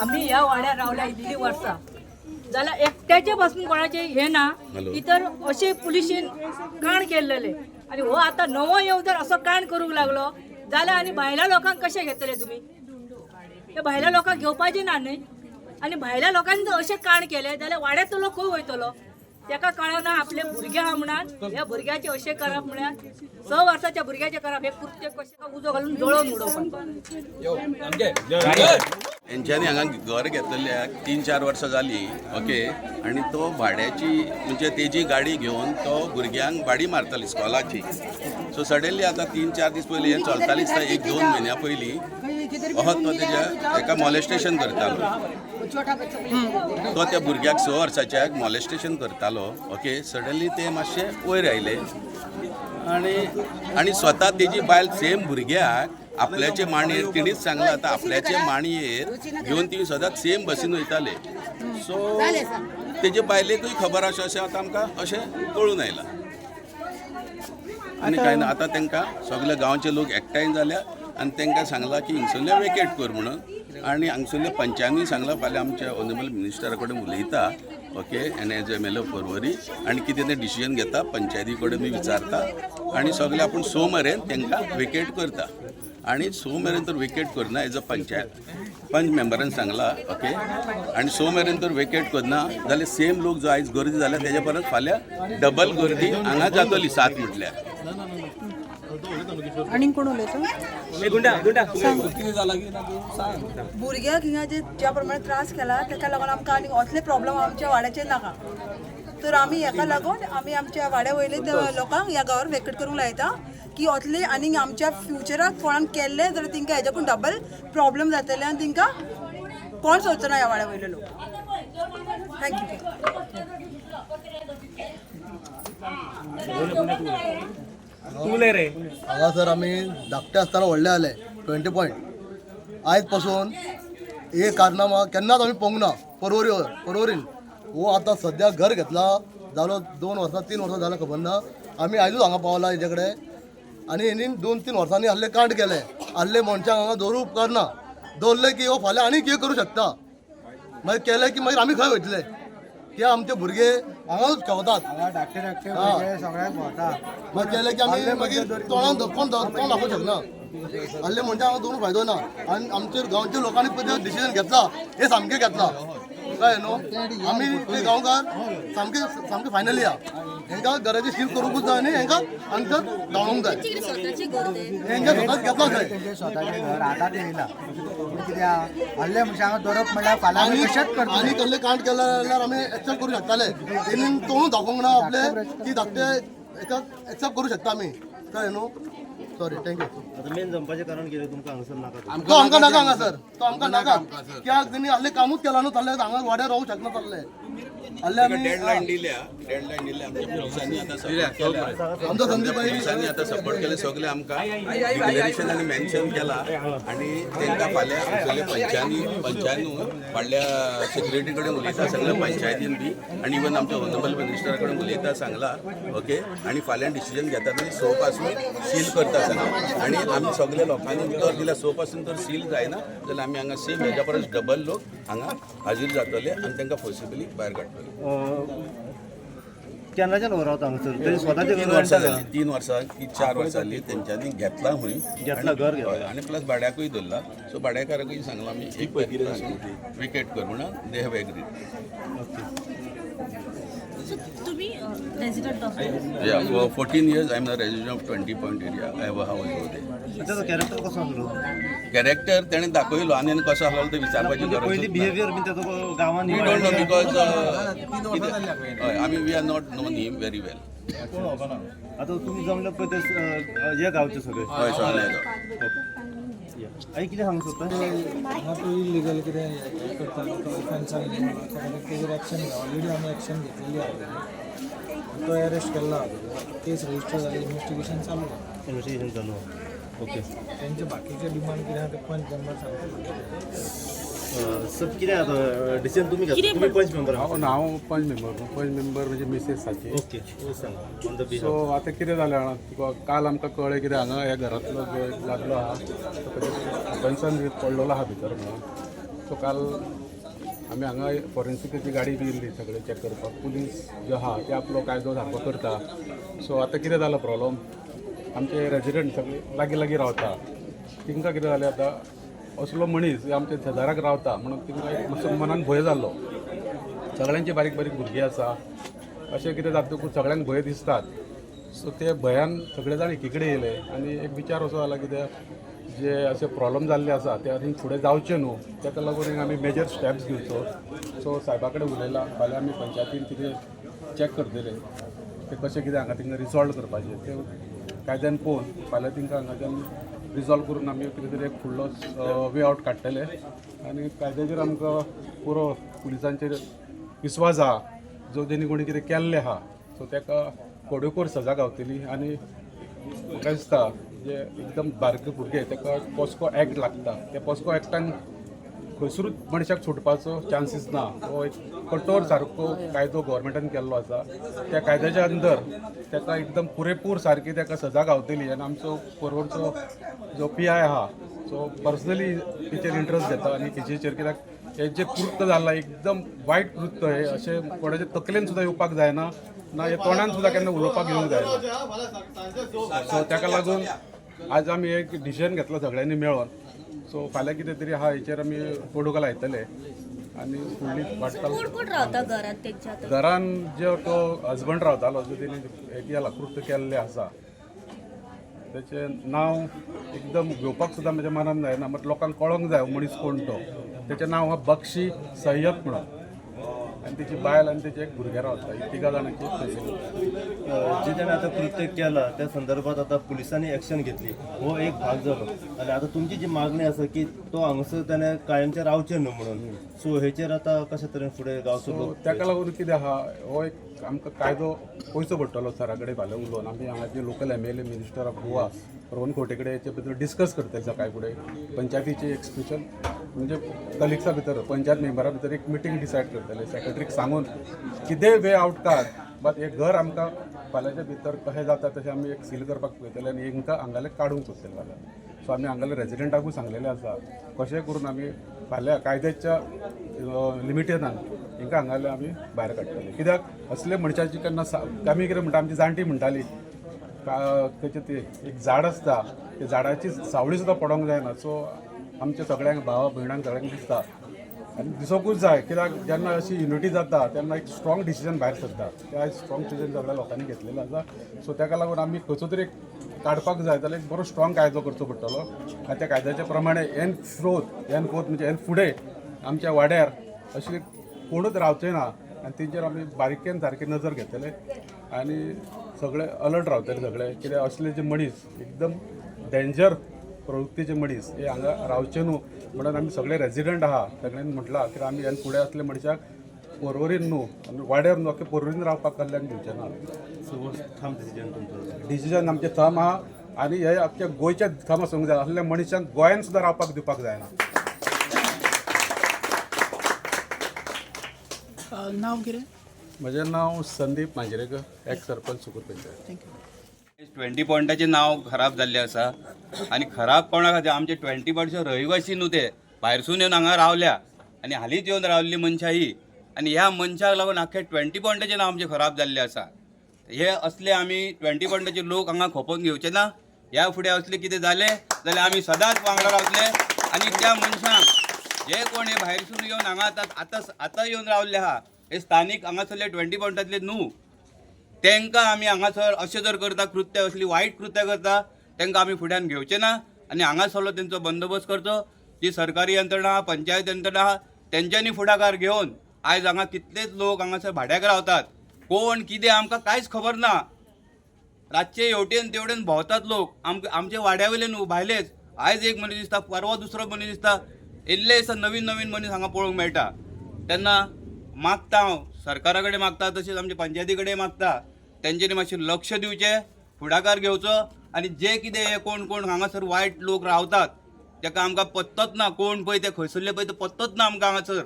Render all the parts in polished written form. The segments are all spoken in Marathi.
आम्ही या वाड्यात रावल्या इतली वर्सां जाल्यार एकट्याचे पासून कोणाचे हे ना इतर असे पुलिशेन काण केलेले आणि हो आता नवो येऊ जर असो काण करूंक लागलो जाल्यार आनी भायल्या लोकांक कशे घेतले तुम्ही ते भायल्या लोकांक घेवपाचे ना न्ही आणि भायल्या लोकांनी जर असे काण केले जाल्यार वाड्याचो लोक खंय वयतलो तेका कळना आपले भुरगे आहा म्हणून ह्या भुरग्याचे अशें करप म्हळ्यार 6 वर्साच्या भुरग्याचे करप हे कृत्य कशें उजो घालून जळोवन उडोवपाक यांच्यानी हांगा घर घेतलेल्याक 3-4 वर्सां जाली ओके आणि तो भाड्याची म्हणजे तेजी गाडी घेवन तो भुरग्यांक भाडी मारताली इस्कॉलाची सो सडनली आतां 3-4 दीस पयलीं हें चलतालीच 1-2 म्हयन्या पयलीं अहोत तो तेज्या एका मॉलेस्टेशन करतालो तो त्या भुरग्याक 6 वर्साच्याक मॉलेस्टेशन करतालो ओके सडनली ते मातशे वयर आयले आणि स्वता तेजी बायल सेम भुरग्याक आपल्याचे माणयेर तिणीच सांगला आता आपल्याचे माणयेर घेवन ती सदांच सेम बसीन वयताले सो तेजे बायलेकूय खबर आसा अशें आतां आमकां अशें कळून आयलां आनी कांय ना आतां तांकां सगळे गांवचे लोक एकठांय जाल्या आनी तांकां सांगलां की हिंगसरले वेकेट कर म्हणून आनी हांगसरल्या पंचांनी सांगलां फाल्यां आमच्या ऑनरेबल मिनिस्टरा कडेन उलयता okay N H M L O परवरी आनी कितें तें डिसिजन घेता पंचायती कडेन बी विचारता आनी सगळे आपूण 6 मेरेन तांकां वेकेट करता आनी 6 मेरेन तर वेकेट करना एज अ पंच मेंबरान सांगला ओके आनी 6 मेरेन तर वेकेट करना जाल्यार सेम लोक जो आयज गर्दी जाल्या तेज्या परस फाल्यां डबल गर्दी हांगा जातली 7 म्हटल्यार आणि कोण उलयता भुरग्यांक हिंगा जे ज्या प्रमाणे त्रास केला ताका लागून आमकां आनी असले प्रॉब्लेम आमच्या वाड्याचे नाका तर आमी हेका लागून आमी आमच्या वाड्या वयले लोकांक ह्या गांवार वेकेट करूंक लायता की असले आनी आमच्या फ्युचराक कोणाक केल्ले जाल्यार तांकां हेज्याकून डबल प्रॉब्लेम जातले आनी तांकां कोण सोदचो ना ह्या वाड्या वयले लोक थँक्यू हांगा सर आमी धाकटे आसतना व्हडले जाले 20 पॉयंट आयज पासून हे कारनामा केन्नाच आमी पळोवंक ना परवरीन हो आतां सद्या घर घेतला जालो 2 वर्सां 3 वर्सां जालां खबर ना आमी आयजूच हांगा पावला हेजे कडेन आनी हेणी 2-3 वर्सांनी आहले कांड केले आहले मनशांक हांगा दवरूंक उपकारना दवरले की हो फाल्यां आनी कितें करूं शकता मागीर केले की मागीर आमी खंय वयतले ते आमचे भुरगे हांगाच खेवतात मागीर केले की आमी मागीर तोंडान धक्कोन तोंड दाखोवंक शकना आहले मनशांक हांगा दवरून फायदो ना आनी आमच्या गांवच्या लोकांनी पळय डिसिजन घेतला हे सामकें घेतला कळ्ळें न्हू आमी ते गांवकार सामके फायनली या हेंकां घराची सील करूंकूच जाय आनी हेंकां हांगसर धांवूंक जाय हेंच्या स्वताच घेतला खंय स्वताचें घर आतां ते येयला कित्याक व्हडले मनशांक धरप म्हणल्यार फाल्यां कशेंच करता आनी कसले कांड केले जाल्यार आमी एक्सेप्ट करूं शकताले तेणीन तोंडूच दाखोवंक ना आपले की धाकटे हेका एक्सेप्ट करूं शकता आमी कळ्ळें न्हू सॉरी थँक्यू मेन जंपाचें कारण कितें तुमकां हांगसर नाका तो आमकां नाका हांगासर तो आमकां नाका कित्याक तेणी आहले कामूच केला न्हू जाल्यार हांगा वाड्यार रावूंक शकना जाल्ले आहले आमी डेडलायन दिल्या आमच्या पुलिसांनी आतां सपोर्ट केला आमचो संदीप भाई पुलिसांनी आतां सपोर्ट केले सगळे आमकां डिक्लेरेशन आनी मेन्शन केला आनी तांकां फाल्यां सगळे पंचायती फाटल्या सेक्युरिटी कडेन उलयता सगळ्या पंचायतीन बी आनी इवन आमच्या ऑनरेबल मिनिस्टरा कडेन उलयता सांगला ओके आनी फाल्यां डिसिजन घेता आनी 6 पासून सील करता सांगला आनी आमी सगळ्या लोकांनी उतर दिल्या 6 पासून तर सील जायना जाल्यार आमी हांगा सेम हेज्या परस डबल लोक हांगा हाजीर जातले आनी तांकां फोर्सिबली भायर काडटले केन्नाच्यान रावता हांगसर तेजे स्वताचें 3 वर्सां जालीं 3 वर्सां की 4 वर्सां जालीं तेंच्यांनी घेतला खंय घेतला घर घेतला आनी प्लस भाड्याकूय धरला सो भाड्याकाराकूय सांगलां आमी एक विकेट कर म्हणून दे हॅव एग्रीड तुम्ही resident Yeah, for 14 years I am the resident of 20 Point area. I have a house over there. त्याचो कॅरेक्टर कसो आसलो कॅरेक्टर तेणें दाखयलो आनी आनी कसो आसलो ते विचारपाची गरज पयली बिहेवियर बी त्याचो गांवांत वी डोंट नो बिकॉज आमी we are not known him very well आतां तुमी जमले पळय ते हे गांवचे सगळे हय सगळे आई कितें सांगू सोदता हांगा तो इलिगल कितें हें करता ऑफेन्सान तेजेर एक्शन ऑलरेडी आमी एक्शन घेतलेली आसा तो अरेस्ट केल्लो आहा केस रजिस्टर जाली इन्वेस्टिगेशन चालू आहा इन्वेस्टिगेशन चालू ओके तेंचे बाकीचे डिमांड कितें आहा ते पंच मेंबर सांगता सर कितें आतां डिसिजन तुमी घेतला तुमी पंच मेंबर हांव पंच मेंबर म्हणजे मिसेसाची ओके सांगा ऑन द सो आतां कितें जालें जाणा तुका काल आमकां कळ्ळें कितें हांगा ह्या घरांतलो जो लागलो आहा तो पंचान पडलेलो आहा भितर म्हणून सो काल आमी हांगा फॉरेन्सिकाची गाडी बी येयल्ली सगळे चॅक करपाक. पुलीस जो आहा ते आपलो कायदो सारको करता. सो आतां कितें जालो प्रॉब्लम, आमचे रेजिडंट सगळे लागीं लागीं रावता. तांकां कितें जालें आतां, असलो मनीस आमच्या शेजाराक रावता म्हणून तांकां एक मातसो मनान भंय जाल्लो. सगळ्यांची बारीक बारीक भुरगीं आसा, अशें कितें जातकूच सगळ्यांक भंय दिसतात. सो ते भंयान सगळे जाण एकीकडे येयले आनी एक विचार असो जाला कितें जे असे प्रॉब्लम जाल्ले आसा ते आनी फुडें जावचे न्हू, ताका लागून आमी मेजर स्टेप्स घेवचो. सो सायबा कडेन उलयलां, फाल्यां आमी पंचायतीन कितें चॅक करतले ते कशें कितें हांगा तांकां रिजॉल्व करपाचें ते कायद्यान पळोवन फाल्यां तांकां हांगाच्यान रिजॉल्व करून आमी कितें तरी एक फुडलो वे आवट काडटले. आनी कायद्याचेर आमकां पुरो पुलिसांचेर विस्वास आहा. जो जेणी कोणी कितें केल्लें आहा सो ताका कोडूकोर सजा गावतली. आनी म्हाका दिसता जे एकदम बारके भुरगे ताका पॉस्को एक्ट लागता, त्या पॉस्को एक्टान खंयसरूच मनशाक सुटपाचो चान्सीस ना. हो एक कठोर सारको कायदो गोवोरमेंटान केल्लो आसा. त्या कायद्याच्या अंदर ताका एकदम पुरेपूर सारकी ताका सजा गावतली. आनी आमचो परवरचो जो PI आहा सो पर्सनली तेचेर इंट्रस्ट घेता आनी तेचेर कित्याक हे जे कृत्य जालां एकदम वायट कृत्य हे अशें कोणाच्या तकलेन सुद्दां येवपाक जायना ना हे तोंडान सुद्दां केन्ना उलोवपाक येवंक जायना. सो ताका लागून आज आमी एक डिसिजन घेतलो सगळ्यांनी मेळोन. सो फाल्यां कितें तरी आहा हेचेर आमी पोडूका लायतले आनी फुडली वाटचाल. कोण रावता घरात तेंच्या घरान जो तो हजबंड रावतालो जो तेणी हे केला कृत्य केल्लें आसा तेचें नांव एकदम घेवपाक सुद्दां म्हज्या मनान जायना. मात लोकांक कळोंक जाय मनीस कोण तो. तेचें नांव आहा बक्षी सय्यद म्हणून आनी तेची बायल आनी तेचे एक भुरगें रावता. ही 3 जाणांची फॅसिलिटी. जे त्याने आता कृत्य केला त्या संदर्भात आता पोलिसांनी ॲक्शन घेतली, हो एक भाग झालो. आणि आता तुमची जी मागणी आसा की तो हांगसर त्याने कायमचे रावचे न्हू म्हणून, सो हेचेर आता कशा तरेन फुडें गावचो लोक. ताका लागून कितें आहा हो एक आमकां कायदो पळोवचो पडटलो सरा कडेन फाल्यां उलोवन. आमी हांगा जे local MLA minister of Goa Pravin Khote कडेन हेचे भितर डिस्कस करतले सकाळी फुडें. पंचायतीचे एक स्पेशल म्हणजे कलिग्सा भितर पंचायत मेंबरा भितर एक मिटींग डिसायड करतले. सेक्रेटरीक सांगून कितें वे आउट काड बट हे घर आमकां फाल्यांच्या भितर कशें जाता तशें आमी एक सील करपाक पळयतले आनी हांकां हांगाले काडूंक सोदतले फाल्यां. सो आमी हांगाले रेजिडेंटाकूय सांगलेलें आसा कशें करून आमी फाल्यां कायद्याच्या लिमिटेनान हांकां हांगाले आमी भायर काडटले. कित्याक असले मनशाची केन्ना आमी कितें म्हणटा आमची जाणटी म्हणटाली तेचें ते एक झाड आसता त्या झाडाची सावळी सुद्दां पडोंक जायना. सो आमच्या सगळ्यांक भावा भयणांक सगळ्यांक दिसता आनी दिसोकूच जाय कित्याक जेन्ना अशी युनिटी जाता तेन्ना एक स्ट्रॉंग डिसिजन भायर सरता. ते आयज स्ट्रॉंग डिसिजन सगळ्या लोकांनी घेतलेलें आसा. सो ताका लागून आमी खंयचो तरी काडपाक जाय जाल्यार एक बरो स्ट्रॉंग कायदो करचो पडटलो. आनी त्या कायद्याच्या प्रमाणे एन फोर्थ म्हणजे एन फुडें आमच्या वाड्यार अशें कोणूच रावचें ना आनी तेंचेर आमी बारीकेन सारकी नजर घेतले आनी सगळे अलर्ट रावतले सगळे. कित्याक असले जे मनीस एकदम डेंजर प्रवृत्तीचे मनीस हे हांगा रावचे न्हू म्हणून आमी सगळे रेजिडंट आहा सगळ्यांनी म्हटलां की आमी ह्या फुडें असले मनशाक परवरीन न्हू आनी वाड्यार न्हू अख्खे परवरीन रावपाक कल्याण दिवचे ना. सो थाम डिसिजन तुमचो. डिसिजन आमचें थंब आहा आनी हे अख्ख्या गोंयच्या थंब आसूंक जाय. असल्या मनशांक गोंयान सुद्दां रावपाक दिवपाक जायना. नाव कितें? म्हजें नांव संदीप मांजरेकर, एक्स सरपंच सुकूर पंचायत. थँक्यू. 20 पॉयंटाचें नांव खराब जाल्लें आसा आनी खराब कोणा खातीर आमचे 20 पॉयंटचे रहिवासी न्हू ते भायरसून येवन हांगा रावल्या आनी हालींच येवन रावल्ली मनशां ही आनी ह्या मनशाक लागून आख्खे 20 पॉयंटाचें नांव आमचें खराब जाल्लें आसा. हे असले आमी 20 पॉयंटाचे लोक हांगा खोपोवन घेवचे ना. ह्या फुडें असले कितें जालें जाल्यार आमी सदांच वांगडा रावतले आनी त्या मनशांक जे कोण हे भायरसून येवन हांगा आतां येवन रावल्ले आहा हे स्थानीक हांगासरले 20 पॉयंटातले न्हू. तांकां आमी हांगासर अशें जर करता कृत्य असली वायट कृत्य करता तांकां आमी फुड्यान घेवचे ना आनी हांगासरलो तेंचो बंदोबस्त करचो. जी सरकारी यंत्रणा आहा पंचायत यंत्रणा आहा तेंच्यांनी फुडाकार घेवन आयज हांगा कितलेच लोक हांगासर भाड्याक रावतात. कोण कितें आमकां कांयच खबर ना. रातचे हेवटेन तेवटेन भोंवतात लोक आमचे वाड्या वयले न्हू भायलेच. आयज एक मनीस दिसता परवा दुसरो मनीस दिसता. इल्ले दिसा नवीन नवीन मनीस हांगा पळोवंक मेळटा. तेन्ना मागता हांव सरकारा कडेन मागता तशेंच आमच्या पंचायती कडेन मागता तेंच्यांनी मातशें लक्ष दिवचें फुडाकार घेवचो आनी जे कितें हे कोण कोण हांगासर वायट लोक रावतात ताका आमकां पत्तोच ना. कोण पळय ते खंयसरले पळय ते पत्तोच ना आमकां हांगासर.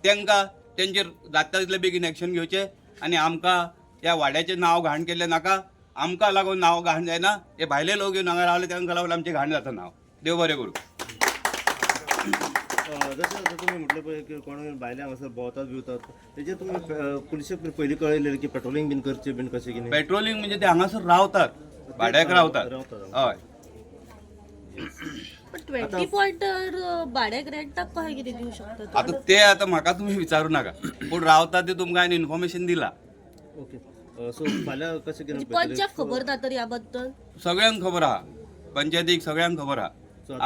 तांकां तेंचेर जाता तितले बेगीन एक्शन घेवचें आनी आमकां ह्या वाड्याचें नांव घाण केल्लें नाका. आमकां लागून नांव घाण जायना. हे भायले लोक येवन हांगा रावले तांकां लागून आमचें घाण जाता नांव. देव बरें करूं. जसं आता तुम्ही म्हटलं पळय की कोण भायले हांगासर भोंवतात बिवतात तेजे तुम्ही पुलिशेक पयलीं कळयलें की पेट्रोलिंग बीन करचें बीन कशें कितें पेट्रोलिंग म्हणजे ते हांगासर रावतात भाड्याक रावतात हय पण 20 पॉइंटर भाड्याक रेंटाक कशें कितें दिवं शकता आता ते आता म्हाका तुम्ही विचारू नाका पूण रावता ते तुमकां हांवें इन्फॉर्मेशन दिला ओके सो फाल्यां कशें कितें पंचाक खबर ना तर ह्या बद्दल सगळ्यांक खबर आहा पंचायतीक सगळ्यांक खबर आहा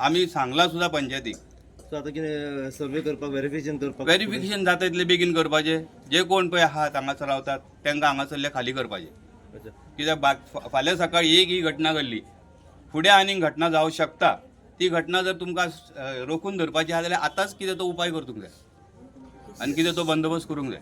आमी सांगला सुद्दां पंचायतीक सो आतां कितें सर्वे करपाक व्हेरिफिकेशन करपाक व्हेरिफिकेशन जाता तितले बेगीन करपाचें जे कोण पळय आहात हांगासर रावतात तांकां हांगासरले खाली करपाचें अच्छा कित्याक फाल्यां सकाळी एक ही घटना घडली फुडें आनीक घटना जावं शकता ती घटना जर तुमकां रोखून धरपाची आहा जाल्यार आतांच कितें तो उपाय करतूंक जाय आनी कितें तो बंदोबस्त करूंक जाय